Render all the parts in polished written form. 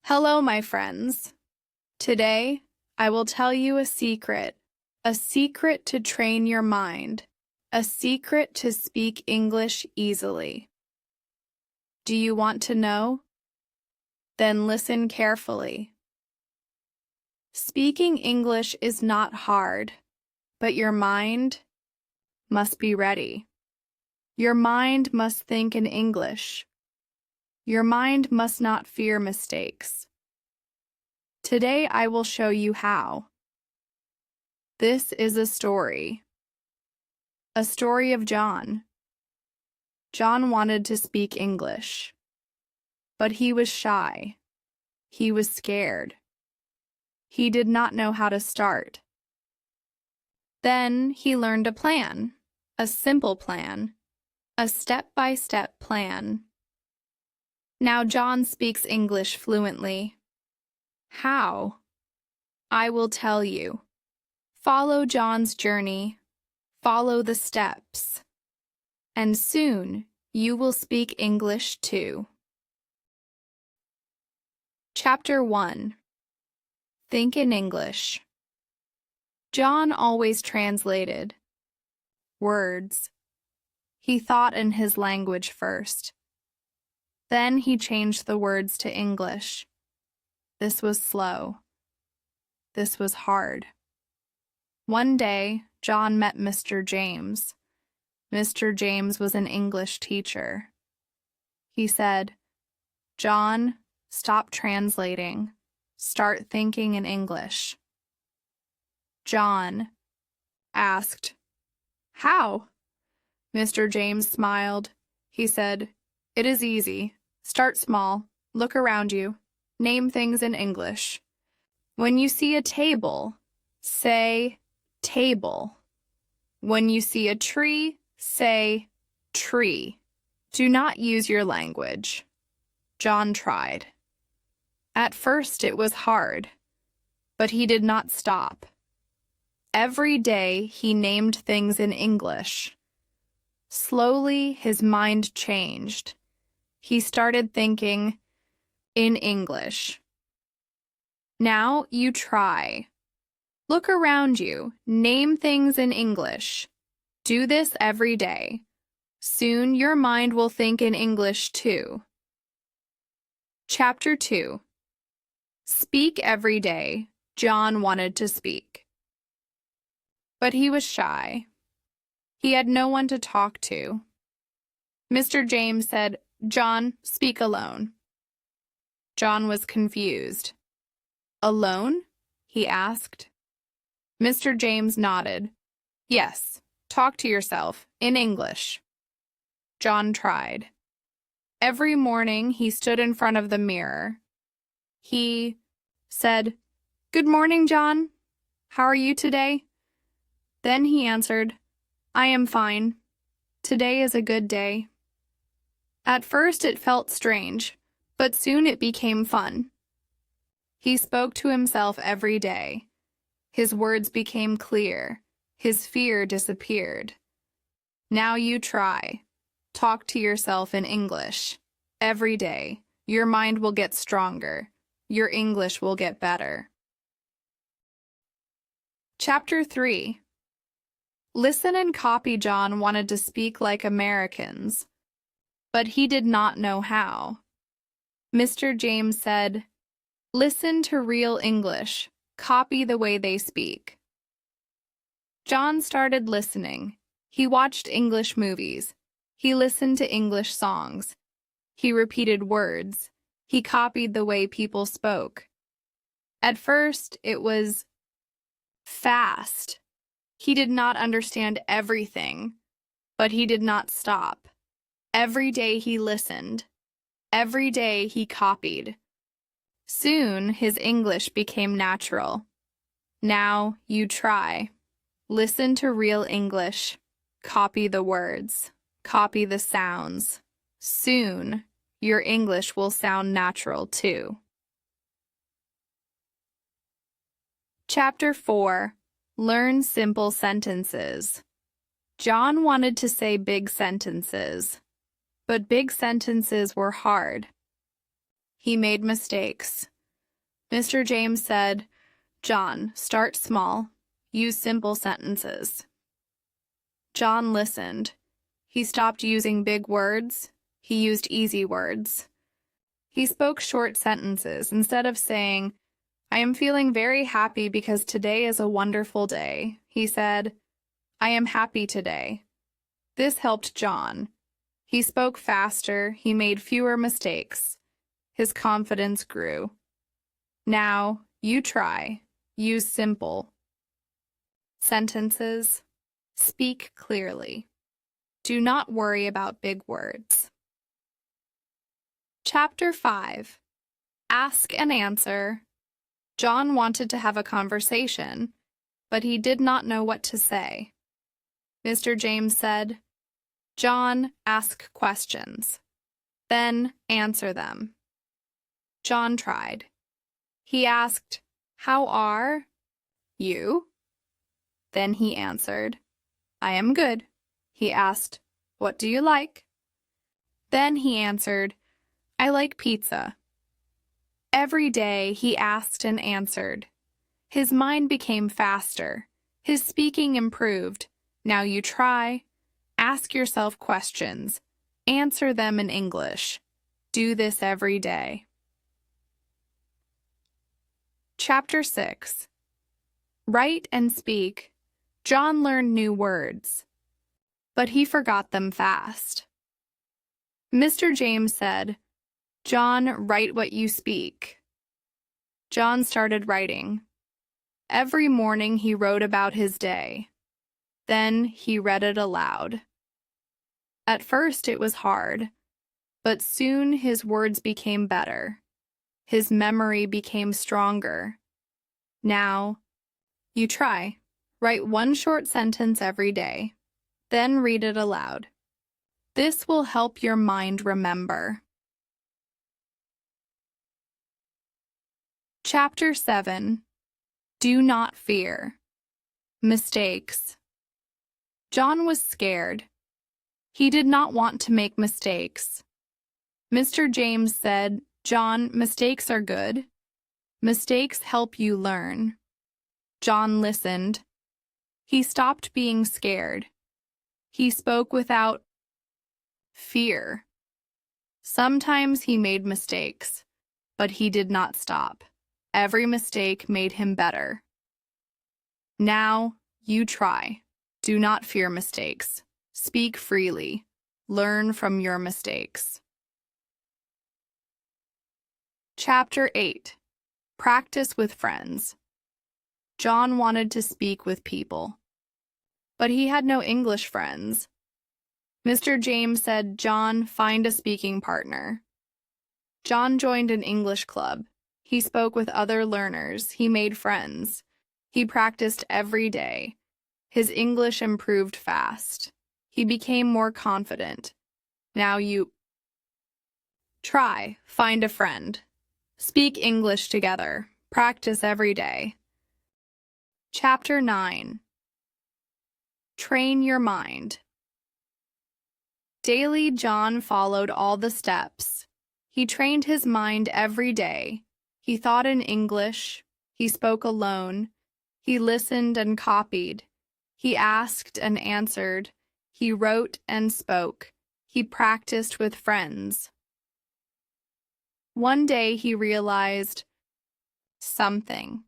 Hello, my friends. Today, I will tell you a secret to train your mind, a secret to speak English easily. Do you want to know? Then listen carefully. Speaking English is not hard, but your mind must be ready. Your mind must think in English. Your mind must not fear mistakes. Today I will show you how. This is a story of John. John wanted to speak English, but he was shy. He was scared. He did not know how to start. Then he learned a plan, a simple plan, a step-by-step plan. Now John speaks English fluently. How? I will tell you. Follow John's journey. Follow the steps. And soon you will speak English too. Chapter 1. Think in English. John always translated words. He thought in his language first. Then he changed the words to English. This was slow. This was hard. One day, John met Mr. James. Mr. James was an English teacher. He said, "John, stop translating. Start thinking in English." John asked, "How?" Mr. James smiled. He said, "It is easy. Start small. Look around you. Name things in English. When you see a table, say table. When you see a tree, say tree. Do not use your language." John tried. At first it was hard, but he did not stop. Every day he named things in English. Slowly his mind changed. He started thinking in English. Now you try. Look around you. Name things in English. Do this every day. Soon your mind will think in English too. Chapter 2. Speak every day. John wanted to speak, but he was shy. He had no one to talk to. Mr. James said, "John, speak alone." John was confused. "Alone?" he asked. Mr. James nodded. "Yes, talk to yourself, in English." John tried. Every morning he stood in front of the mirror. He said, "Good morning, John. How are you today?" Then he answered, "I am fine. Today is a good day." At first it felt strange, but soon it became fun. He spoke to himself every day. His words became clear. His fear disappeared. Now you try. Talk to yourself in English. Every day, your mind will get stronger. Your English will get better. Chapter 3. Listen and copy. John wanted to speak like Americans, but he did not know how. Mr. James said, "Listen to real English. Copy the way they speak." John started listening. He watched English movies. He listened to English songs. He repeated words. He copied the way people spoke. At first, it was fast. He did not understand everything, but he did not stop. Every day he listened. Every day he copied. Soon his English became natural. Now you try. Listen to real English. Copy the words. Copy the sounds. Soon your English will sound natural too. Chapter 4. Learn simple sentences. John wanted to say big sentences, but big sentences were hard. He made mistakes. Mr. James said, "John, start small. Use simple sentences." John listened. He stopped using big words. He used easy words. He spoke short sentences instead of saying, "I am feeling very happy because today is a wonderful day." He said, "I am happy today." This helped John. He spoke faster. He made fewer mistakes. His confidence grew. Now, you try. Use simple sentences. Speak clearly. Do not worry about big words. Chapter 5. Ask and Answer. John wanted to have a conversation, but he did not know what to say. Mr. James said, "John, ask questions. Then answer them." John tried. He asked, "How are you?" Then he answered, "I am good." He asked, "What do you like?" Then he answered, "I like pizza." Every day he asked and answered. His mind became faster. His speaking improved. Now you try. Ask yourself questions. Answer them in English. Do this every day. Chapter 6. Write and speak. John learned new words, but he forgot them fast. Mr. James said, "John, write what you speak." John started writing. Every morning he wrote about his day. Then he read it aloud. At first it was hard, but soon his words became better. His memory became stronger. Now, you try. Write one short sentence every day. Then read it aloud. This will help your mind remember. Chapter 7. Do not fear. Mistakes. John was scared. He did not want to make mistakes. Mr. James said, "John, mistakes are good. Mistakes help you learn." John listened. He stopped being scared. He spoke without fear. Sometimes he made mistakes, but he did not stop. Every mistake made him better. Now, you try. Do not fear mistakes. Speak freely. Learn from your mistakes. Chapter 8. Practice with friends. John wanted to speak with people, but he had no English friends. Mr. James said, "John, find a speaking partner." John joined an English club. He spoke with other learners. He made friends. He practiced every day. His English improved fast. He became more confident. Now you try. Find a friend. Speak English together. Practice every day. Chapter 9. Train your mind. Daily, John followed all the steps. He trained his mind every day. He thought in English. He spoke alone. He listened and copied. He asked and answered. He wrote and spoke. He practiced with friends. One day he realized something.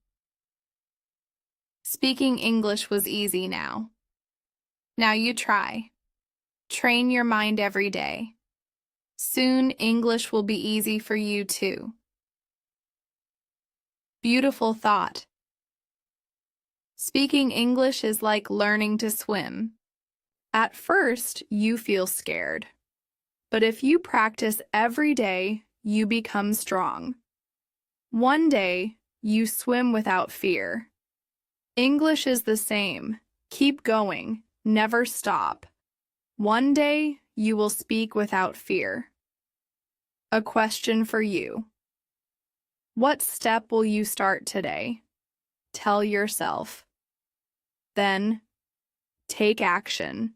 Speaking English was easy now. Now you try. Train your mind every day. Soon English will be easy for you too. Beautiful thought. Speaking English is like learning to swim. At first, you feel scared. But if you practice every day, you become strong. One day, you swim without fear. English is the same. Keep going. Never stop. One day, you will speak without fear. A question for you. What step will you start today? Tell yourself. Then, take action.